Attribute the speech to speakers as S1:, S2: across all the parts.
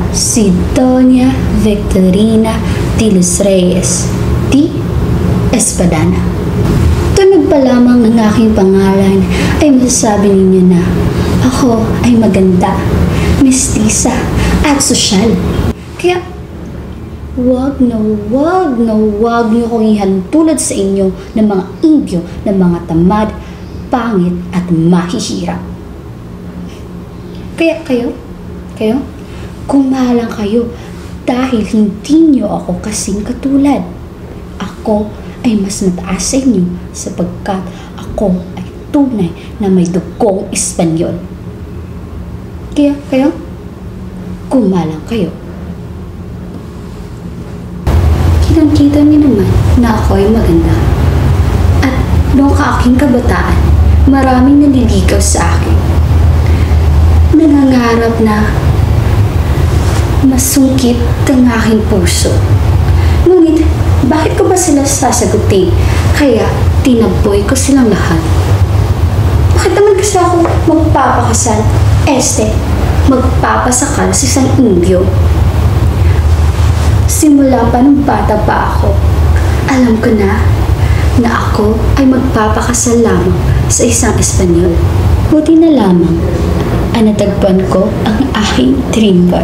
S1: si Doña Victorina de los Reyes de Espadana. Tunog pa lamang ng aking pangalan ay masasabi ninyo na ako ay maganda, mestiza at sosyal. Kaya wag niyo kong ihantulad sa inyo ng mga Indio ng mga tamad, pangit at mahihirap. Kaya kayo, kumalang kayo dahil hindi niyo ako kasing katulad. Ako ay mas mataas sa inyo sapagkat ako ay tunay na may dugong Espanyol. Kaya kayo, kumalang kayo. Kitang-kita niyo naman na ako ay maganda. At noong kaaking kabataan, maraming naliligaw sa akin. Nangangarap na masungkit ang aking puso. Ngunit, bakit ko ba sila sasagutin? Kaya, tinaboy ko silang lahat. Bakit naman kasi ako magpapakasal? Magpapasakal sa isang Indio. Simula pa nung bata pa ako, alam ko na ako ay magpapakasal lamang sa isang Espanyol. Buti na lamang, natagpuan ko ang aking dream boy,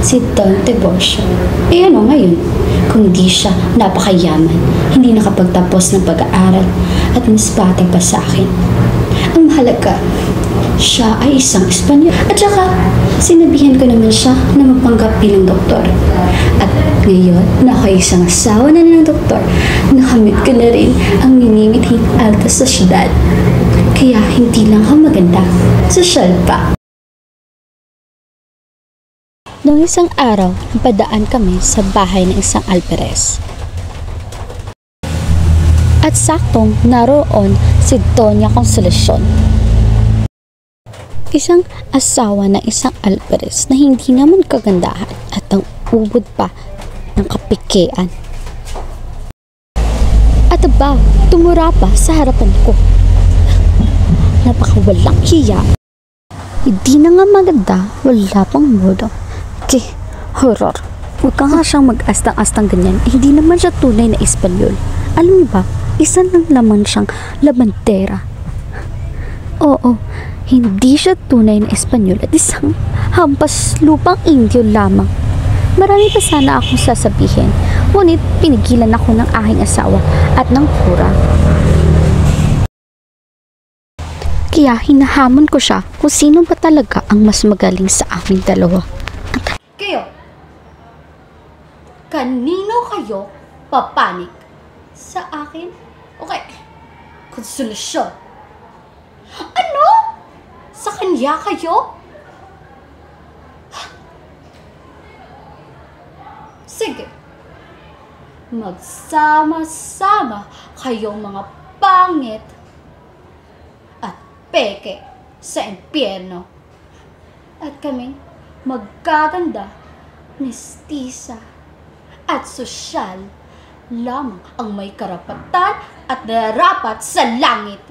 S1: si Don Tiburcio. Ano ngayon? Kung di siya napakayaman, hindi nakapagtapos ng pag-aaral at mas bata pa sa akin. Ang mahalaga, siya ay isang Espanyol. At saka, sinabihan ko naman siya na magpanggap bilang doktor. At ngayon, na ako isang asawa na ng doktor, nakamit ko na rin ang minimithing alta sa syudad. Kaya hindi lang ako maganda, sosyal pa. Noong isang araw, napadaan kami sa bahay ng isang alperes. At saktong naroon si Doña Consolacion. Isang asawa ng isang alperes na hindi naman kagandahan at ang ubod pa ng kapikean. At tumura pa sa harapan ko. Napakawalang hiya. Hindi na nga maganda, wala pang modo. Horror. Huwag ka nga siyang mag-astang-astang ganyan. Hindi naman siya tunay na Espanyol. Alam niyo ba, isa lang naman siyang labandera. Oo, hindi siya tunay na Espanyol at isang hampas lupang Indio lamang. Marami pa sana akong sasabihin, ngunit pinigilan ako ng aking asawa at ng kura. Kaya hinahamon ko siya kung sino ba talaga ang mas magaling sa aming dalawa. Kayo, kanino kayo papanik? Sa akin? Okay, Konsolasyon. Ano? Sa kanya kayo? Sige, magsama-sama kayong mga pangit at peke sa impyerno. At kami magkaganda, mestiza at sosyal lamang ang may karapatan at narapat sa langit.